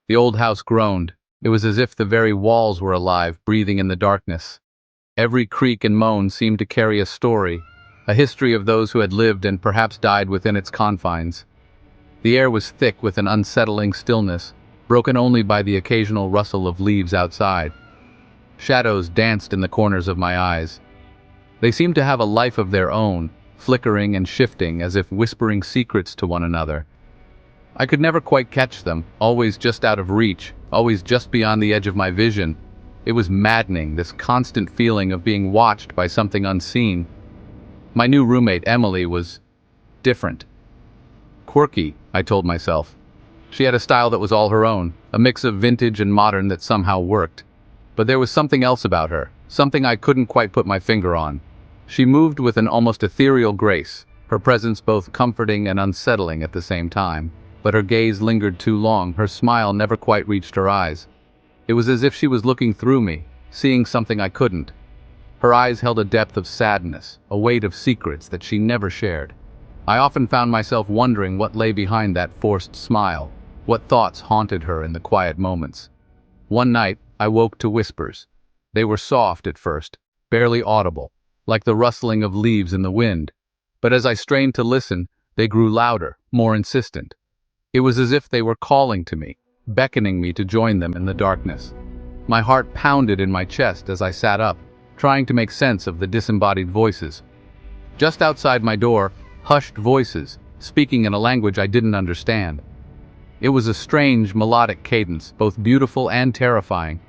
The old house groaned. It was as if the very walls were alive, breathing in the darkness. Every creak and moan seemed to carry a story, a history of those who had lived and perhaps died within its confines. The air was thick with an unsettling stillness, broken only by the occasional rustle of leaves outside. Shadows danced in the corners of my eyes. They seemed to have a life of their own, flickering and shifting as if whispering secrets to one another. I could never quite catch them, always just out of reach, always just beyond the edge of my vision. It was maddening, this constant feeling of being watched by something unseen. My new roommate, Emily, was different. Quirky, I told myself. She had a style that was all her own, a mix of vintage and modern that somehow worked. But there was something else about her, something I couldn't quite put my finger on. She moved with an almost ethereal grace, her presence both comforting and unsettling at the same time. But her gaze lingered too long, her smile never quite reached her eyes. It was as if she was looking through me, seeing something I couldn't. Her eyes held a depth of sadness, a weight of secrets that she never shared. I often found myself wondering what lay behind that forced smile, what thoughts haunted her in the quiet moments. One night, I woke to whispers. They were soft at first, barely audible, like the rustling of leaves in the wind. But as I strained to listen, they grew louder, more insistent. It was as if they were calling to me, beckoning me to join them in the darkness. My heart pounded in my chest as I sat up, trying to make sense of the disembodied voices. Just outside my door, hushed voices, speaking in a language I didn't understand. It was a strange, melodic cadence, both beautiful and terrifying.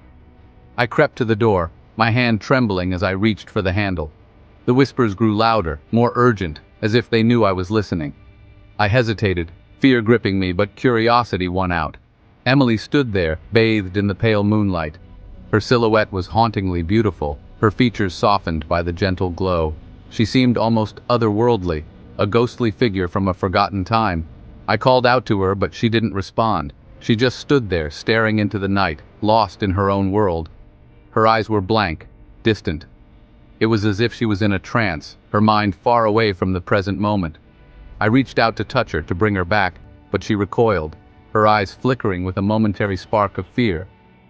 I crept to the door, my hand trembling as I reached for the handle. The whispers grew louder, more urgent, as if they knew I was listening. I hesitated, fear gripping me, but curiosity won out. Emily stood there, bathed in the pale moonlight. Her silhouette was hauntingly beautiful, her features softened by the gentle glow. She seemed almost otherworldly, a ghostly figure from a forgotten time. I called out to her, but she didn't respond. She just stood there, staring into the night, lost in her own world. Her eyes were blank, distant. It was as if she was in a trance, her mind far away from the present moment. I reached out to touch her, to bring her back, but she recoiled, her eyes flickering with a momentary spark of fear.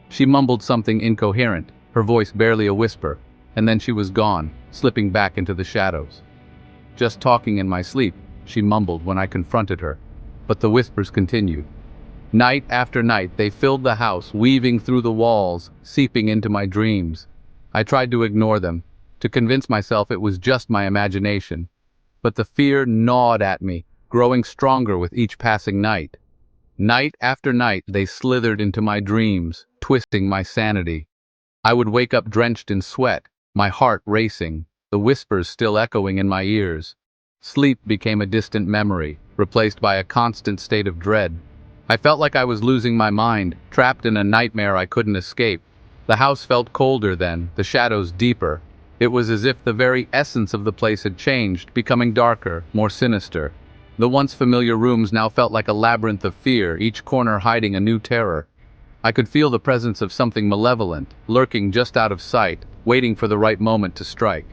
She mumbled something incoherent, her voice barely a whisper, and then she was gone, slipping back into the shadows. "Just talking in my sleep," she mumbled when I confronted her. But the whispers continued. Night after night they filled the house, weaving through the walls, seeping into my dreams. I tried to ignore them, to convince myself it was just my imagination. But the fear gnawed at me, growing stronger with each passing night. Night after night they slithered into my dreams, twisting my sanity. I would wake up drenched in sweat, my heart racing, the whispers still echoing in my ears. Sleep became a distant memory, replaced by a constant state of dread. I felt like I was losing my mind, trapped in a nightmare I couldn't escape. The house felt colder then, the shadows deeper. It was as if the very essence of the place had changed, becoming darker, more sinister. The once familiar rooms now felt like a labyrinth of fear, each corner hiding a new terror. I could feel the presence of something malevolent, lurking just out of sight, waiting for the right moment to strike.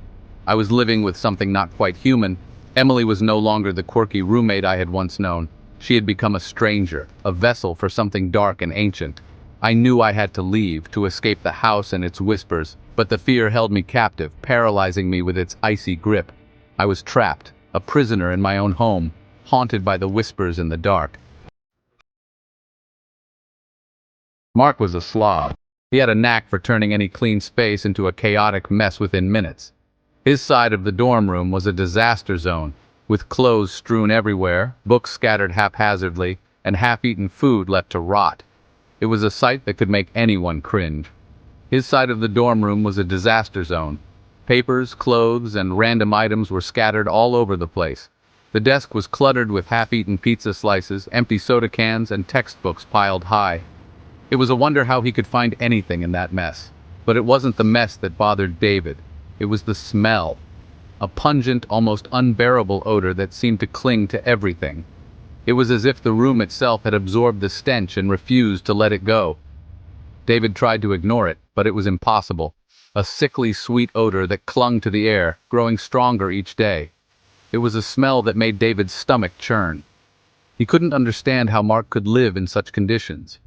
I was living with something not quite human. Emily was no longer the quirky roommate I had once known. She had become a stranger, a vessel for something dark and ancient. I knew I had to leave, to escape the house and its whispers, but the fear held me captive, paralyzing me with its icy grip. I was trapped, a prisoner in my own home, haunted by the whispers in the dark. Mark was a slob. He had a knack for turning any clean space into a chaotic mess within minutes. His side of the dorm room was a disaster zone, with clothes strewn everywhere, books scattered haphazardly, and half-eaten food left to rot. It was a sight that could make anyone cringe. His side of the dorm room was a disaster zone. Papers, clothes, and random items were scattered all over the place. The desk was cluttered with half-eaten pizza slices, empty soda cans, and textbooks piled high. It was a wonder how he could find anything in that mess. But it wasn't the mess that bothered David. It was the smell. A pungent, almost unbearable odor that seemed to cling to everything. It was as if the room itself had absorbed the stench and refused to let it go. David tried to ignore it, but it was impossible. A sickly sweet odor that clung to the air, growing stronger each day. It was a smell that made David's stomach churn. He couldn't understand how Mark could live in such conditions.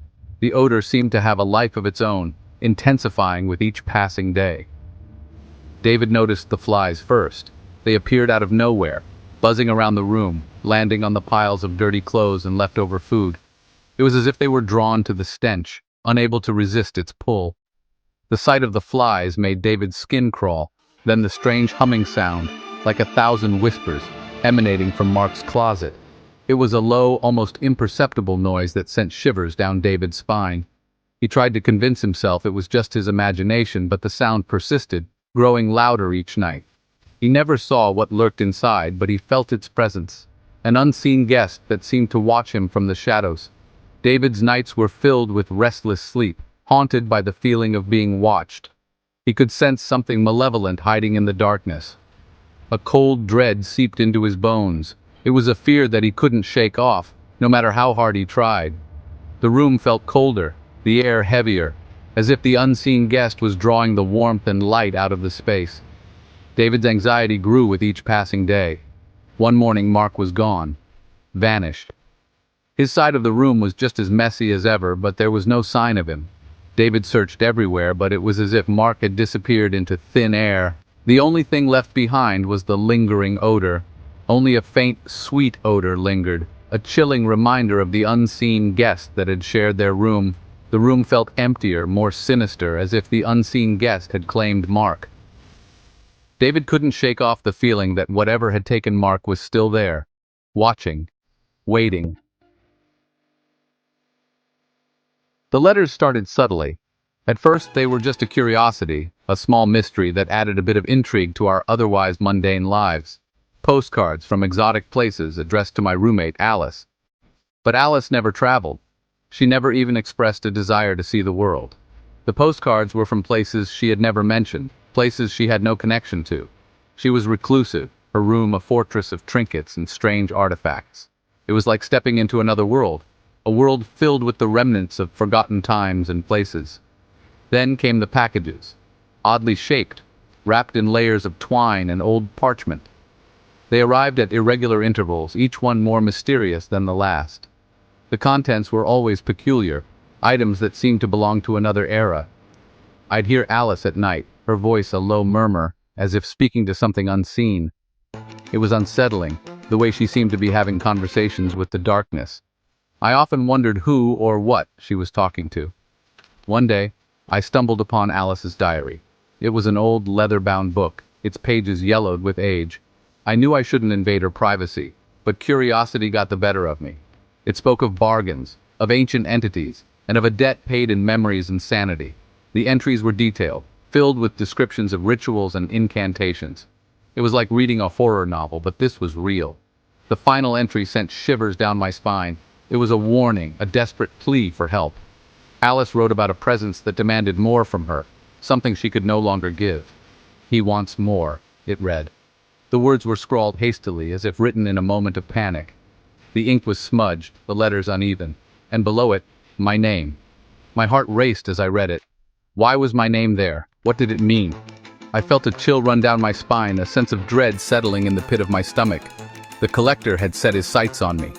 The odor seemed to have a life of its own, intensifying with each passing day. David noticed the flies first. They appeared out of nowhere, buzzing around the room, landing on the piles of dirty clothes and leftover food. It was as if they were drawn to the stench, unable to resist its pull. The sight of the flies made David's skin crawl, then the strange humming sound, like 1,000 whispers, emanating from Mark's closet. It was a low, almost imperceptible noise that sent shivers down David's spine. He tried to convince himself it was just his imagination, but the sound persisted, growing louder each night. He never saw what lurked inside, but he felt its presence, an unseen guest that seemed to watch him from the shadows. David's nights were filled with restless sleep, haunted by the feeling of being watched. He could sense something malevolent hiding in the darkness. A cold dread seeped into his bones. It was a fear that he couldn't shake off, no matter how hard he tried. The room felt colder, the air heavier, as if the unseen guest was drawing the warmth and light out of the space. David's anxiety grew with each passing day. One morning Mark was gone, vanished. His side of the room was just as messy as ever, but there was no sign of him. David searched everywhere, but it was as if Mark had disappeared into thin air. The only thing left behind was the lingering odor. Only a faint, sweet odor lingered, a chilling reminder of the unseen guest that had shared their room. The room felt emptier, more sinister, as if the unseen guest had claimed Mark. David couldn't shake off the feeling that whatever had taken Mark was still there, watching, waiting. The letters started subtly. At first, they were just a curiosity, a small mystery that added a bit of intrigue to our otherwise mundane lives. Postcards from exotic places addressed to my roommate, Alice. But Alice never traveled. She never even expressed a desire to see the world. The postcards were from places she had never mentioned, places she had no connection to. She was reclusive, her room a fortress of trinkets and strange artifacts. It was like stepping into another world, a world filled with the remnants of forgotten times and places. Then came the packages, oddly shaped, wrapped in layers of twine and old parchment. They arrived at irregular intervals, each one more mysterious than the last. The contents were always peculiar, items that seemed to belong to another era. I'd hear Alice at night, her voice a low murmur, as if speaking to something unseen. It was unsettling, the way she seemed to be having conversations with the darkness. I often wondered who or what she was talking to. One day, I stumbled upon Alice's diary. It was an old leather-bound book, its pages yellowed with age. I knew I shouldn't invade her privacy, but curiosity got the better of me. It spoke of bargains, of ancient entities, and of a debt paid in memories and sanity. The entries were detailed, filled with descriptions of rituals and incantations. It was like reading a horror novel, but this was real. The final entry sent shivers down my spine. It was a warning, a desperate plea for help. Alice wrote about a presence that demanded more from her, something she could no longer give. "He wants more," it read. The words were scrawled hastily, as if written in a moment of panic. The ink was smudged, the letters uneven, and below it, my name. My heart raced as I read it. Why was my name there? What did it mean? I felt a chill run down my spine, a sense of dread settling in the pit of my stomach. The collector had set his sights on me.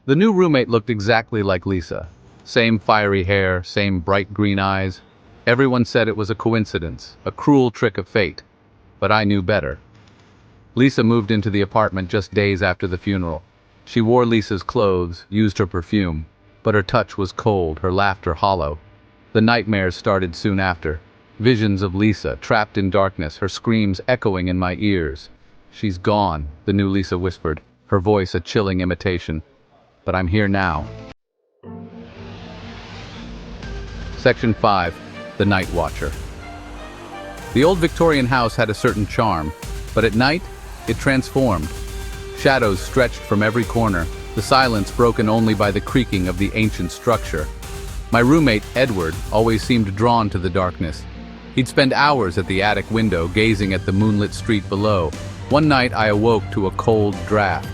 The new roommate looked exactly like Lisa. Same fiery hair, same bright green eyes. Everyone said it was a coincidence, a cruel trick of fate. But I knew better. Lisa moved into the apartment just days after the funeral. She wore Lisa's clothes, used her perfume, but her touch was cold, her laughter hollow. The nightmares started soon after. Visions of Lisa, trapped in darkness, her screams echoing in my ears. "She's gone," the new Lisa whispered, her voice a chilling imitation. "But I'm here now." Section 5. The Night Watcher. The old Victorian house had a certain charm, but at night, it transformed. Shadows stretched from every corner, the silence broken only by the creaking of the ancient structure. My roommate, Edward, always seemed drawn to the darkness. He'd spend hours at the attic window, gazing at the moonlit street below. One night, I awoke to a cold draft.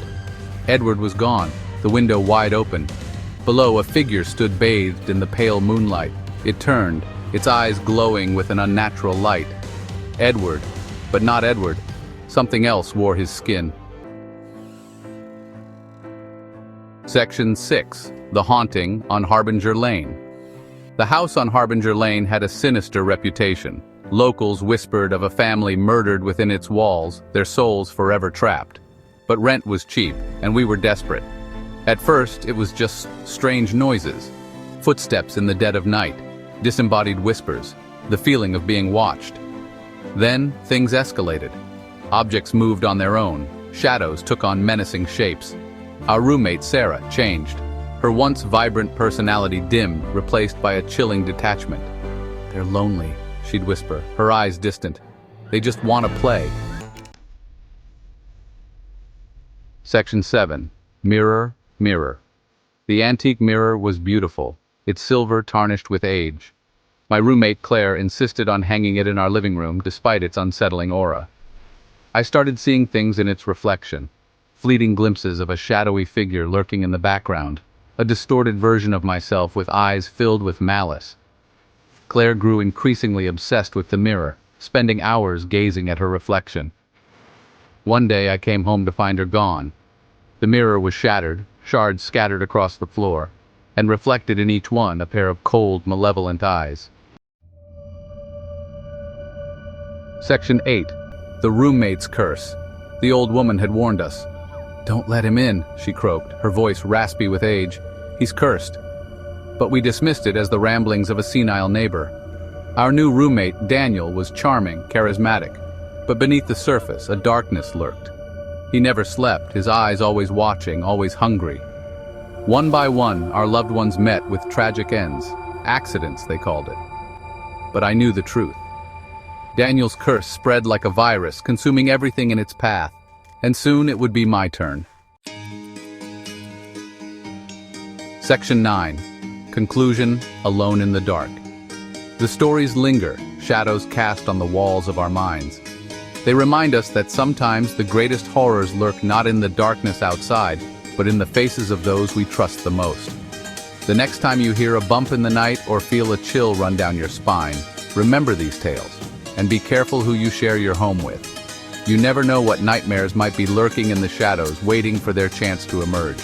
Edward was gone, the window wide open. Below, a figure stood bathed in the pale moonlight. It turned, its eyes glowing with an unnatural light. Edward, but not Edward. Something else wore his skin. Section 6. The Haunting on Harbinger Lane. The house on Harbinger Lane had a sinister reputation. Locals whispered of a family murdered within its walls, their souls forever trapped. But rent was cheap, and we were desperate. At first, it was just strange noises. Footsteps in the dead of night, disembodied whispers, the feeling of being watched. Then, things escalated. Objects moved on their own, shadows took on menacing shapes. Our roommate, Sarah, changed. Her once vibrant personality dimmed, replaced by a chilling detachment. "They're lonely," she'd whisper, her eyes distant. "They just want to play." Section 7. Mirror, Mirror. The antique mirror was beautiful, its silver tarnished with age. My roommate Claire insisted on hanging it in our living room despite its unsettling aura. I started seeing things in its reflection, fleeting glimpses of a shadowy figure lurking in the background, a distorted version of myself with eyes filled with malice. Claire grew increasingly obsessed with the mirror, spending hours gazing at her reflection. One day I came home to find her gone. The mirror was shattered, shards scattered across the floor, and reflected in each one a pair of cold, malevolent eyes. Section 8. The Roommate's Curse. The old woman had warned us. "Don't let him in," she croaked, her voice raspy with age. "He's cursed." But we dismissed it as the ramblings of a senile neighbor. Our new roommate, Daniel, was charming, charismatic, but beneath the surface, a darkness lurked. He never slept, his eyes always watching, always hungry. One by one, our loved ones met with tragic ends. Accidents, they called it. But I knew the truth. Daniel's curse spread like a virus, consuming everything in its path, and soon it would be my turn. Section 9. Conclusion, Alone in the Dark. The stories linger, shadows cast on the walls of our minds. They remind us that sometimes the greatest horrors lurk not in the darkness outside, but in the faces of those we trust the most. The next time you hear a bump in the night or feel a chill run down your spine, remember these tales, and be careful who you share your home with. You never know what nightmares might be lurking in the shadows, waiting for their chance to emerge.